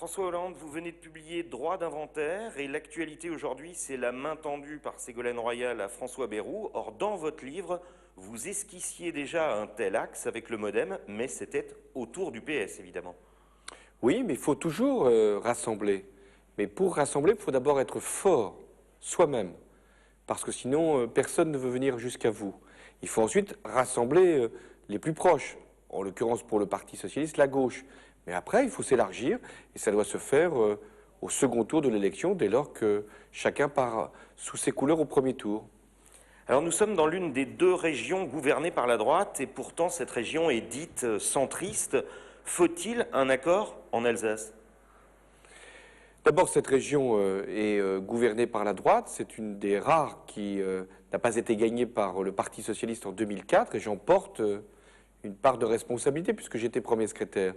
François Hollande, vous venez de publier Droit d'inventaire et l'actualité aujourd'hui, c'est la main tendue par Ségolène Royal à François Bayrou. Or, dans votre livre, vous esquissiez déjà un tel axe avec le MoDem, mais c'était autour du PS, évidemment. Oui, mais il faut toujours rassembler. Mais pour rassembler, il faut d'abord être fort, soi-même. Parce que sinon, personne ne veut venir jusqu'à vous. Il faut ensuite rassembler les plus proches, en l'occurrence pour le Parti socialiste, la gauche. Mais après, il faut s'élargir, et ça doit se faire au second tour de l'élection, dès lors que chacun part sous ses couleurs au premier tour. Alors nous sommes dans l'une des deux régions gouvernées par la droite, et pourtant cette région est dite centriste. Faut-il un accord en Alsace ? D'abord, cette région est gouvernée par la droite. C'est une des rares qui n'a pas été gagnée par le Parti socialiste en 2004, et j'en porte une part de responsabilité puisque j'étais premier secrétaire.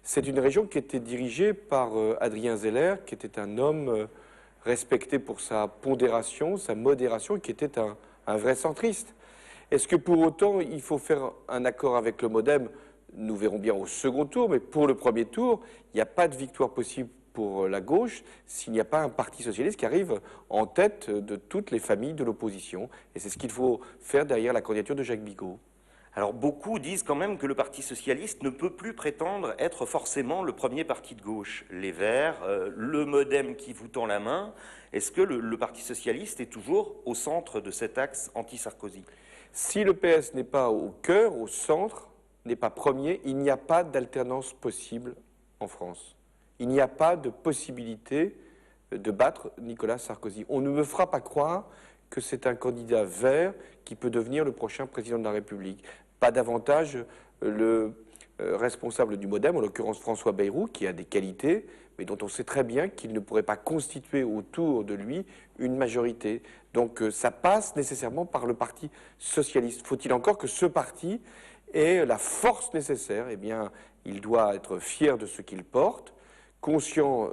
C'est une région qui était dirigée par Adrien Zeller, qui était un homme respecté pour sa pondération, sa modération, qui était un vrai centriste. Est-ce que pour autant il faut faire un accord avec le MoDem? Nous verrons bien au second tour, mais pour le premier tour, il n'y a pas de victoire possible pour la gauche s'il n'y a pas un parti socialiste qui arrive en tête de toutes les familles de l'opposition. Et c'est ce qu'il faut faire derrière la candidature de Jacques Bigot. Alors beaucoup disent quand même que le Parti socialiste ne peut plus prétendre être forcément le premier parti de gauche. Les Verts, le MoDem qui vous tend la main. Est-ce que le Parti socialiste est toujours au centre de cet axe anti-Sarkozy? Si le PS n'est pas au cœur, au centre, n'est pas premier, il n'y a pas d'alternance possible en France. Il n'y a pas de possibilité de battre Nicolas Sarkozy. On ne me fera pas croire que c'est un candidat vert qui peut devenir le prochain président de la République. Pas davantage le responsable du MoDem, en l'occurrence François Bayrou, qui a des qualités, mais dont on sait très bien qu'il ne pourrait pas constituer autour de lui une majorité. Donc ça passe nécessairement par le Parti socialiste. Faut-il encore que ce parti ait la force nécessaire? Eh bien, il doit être fier de ce qu'il porte, conscient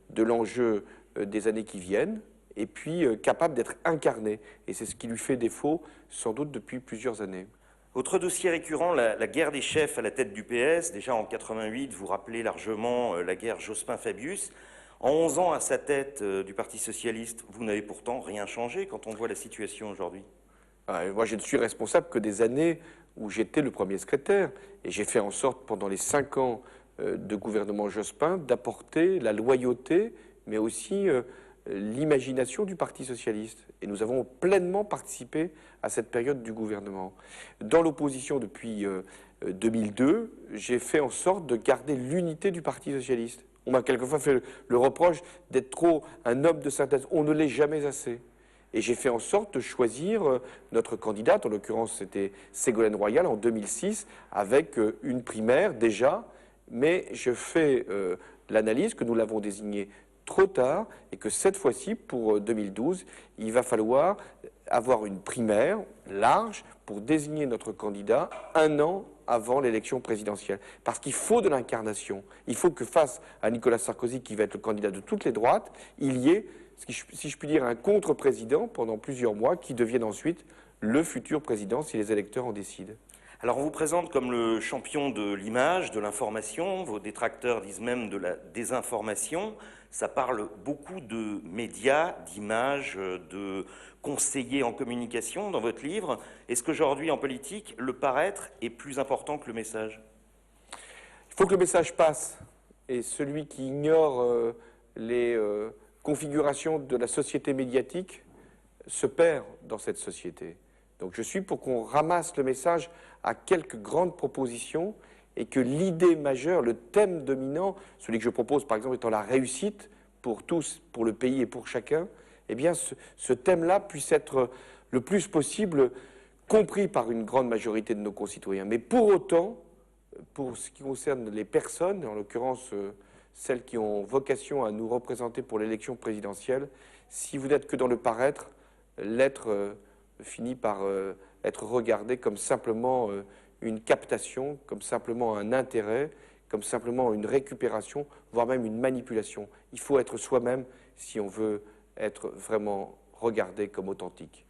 de l'enjeu des années qui viennent, et puis capable d'être incarné. Et c'est ce qui lui fait défaut, sans doute, depuis plusieurs années. Autre dossier récurrent, la guerre des chefs à la tête du PS. Déjà en 88, vous rappelez largement la guerre Jospin-Fabius. En 11 ans à sa tête du Parti socialiste, vous n'avez pourtant rien changé quand on voit la situation aujourd'hui. Moi, je ne suis responsable que des années où j'étais le premier secrétaire. Et j'ai fait en sorte, pendant les 5 ans de gouvernement Jospin, d'apporter la loyauté, mais aussi l'imagination du Parti socialiste. Et nous avons pleinement participé à cette période du gouvernement. Dans l'opposition depuis 2002, j'ai fait en sorte de garder l'unité du Parti socialiste. On m'a quelquefois fait le reproche d'être trop un homme de synthèse. On ne l'est jamais assez. Et j'ai fait en sorte de choisir notre candidate, en l'occurrence c'était Ségolène Royal en 2006, avec une primaire déjà, mais je fais l'analyse que nous l'avons désignée trop tard et que cette fois-ci, pour 2012, il va falloir avoir une primaire large pour désigner notre candidat un an avant l'élection présidentielle. Parce qu'il faut de l'incarnation. Il faut que face à Nicolas Sarkozy, qui va être le candidat de toutes les droites, il y ait, si je puis dire, un contre-président pendant plusieurs mois qui devienne ensuite le futur président si les électeurs en décident. Alors on vous présente comme le champion de l'image, de l'information, vos détracteurs disent même de la désinformation. Ça parle beaucoup de médias, d'images, de conseillers en communication dans votre livre. Est-ce qu'aujourd'hui en politique, le paraître est plus important que le message? Il faut que le message passe. Et celui qui ignore les configurations de la société médiatique se perd dans cette société. Donc je suis pour qu'on ramasse le message à quelques grandes propositions et que l'idée majeure, le thème dominant, celui que je propose par exemple étant la réussite pour tous, pour le pays et pour chacun, eh bien ce thème-là puisse être le plus possible compris par une grande majorité de nos concitoyens. Mais pour autant, pour ce qui concerne les personnes, en l'occurrence celles qui ont vocation à nous représenter pour l'élection présidentielle, si vous n'êtes que dans le paraître, l'être finit par être regardé comme simplement une captation, comme simplement un intérêt, comme simplement une récupération, voire même une manipulation. Il faut être soi-même si on veut être vraiment regardé comme authentique.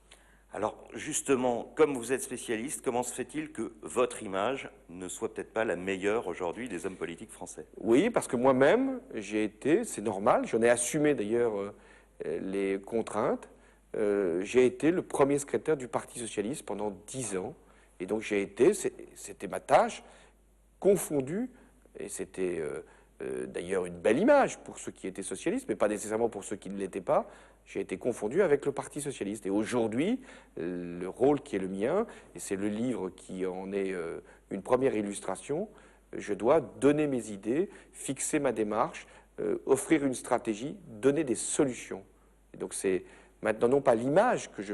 Alors justement, comme vous êtes spécialiste, comment se fait-il que votre image ne soit peut-être pas la meilleure aujourd'hui des hommes politiques français? Oui, parce que moi-même, j'ai été, c'est normal, j'en ai assumé d'ailleurs les contraintes, j'ai été le premier secrétaire du Parti socialiste pendant 10 ans. Et donc j'ai été, c'était ma tâche, confondu, et c'était d'ailleurs une belle image pour ceux qui étaient socialistes, mais pas nécessairement pour ceux qui ne l'étaient pas. J'ai été confondu avec le Parti socialiste. Et aujourd'hui, le rôle qui est le mien, et c'est le livre qui en est une première illustration, je dois donner mes idées, fixer ma démarche, offrir une stratégie, donner des solutions. Et donc c'est maintenant non pas l'image que je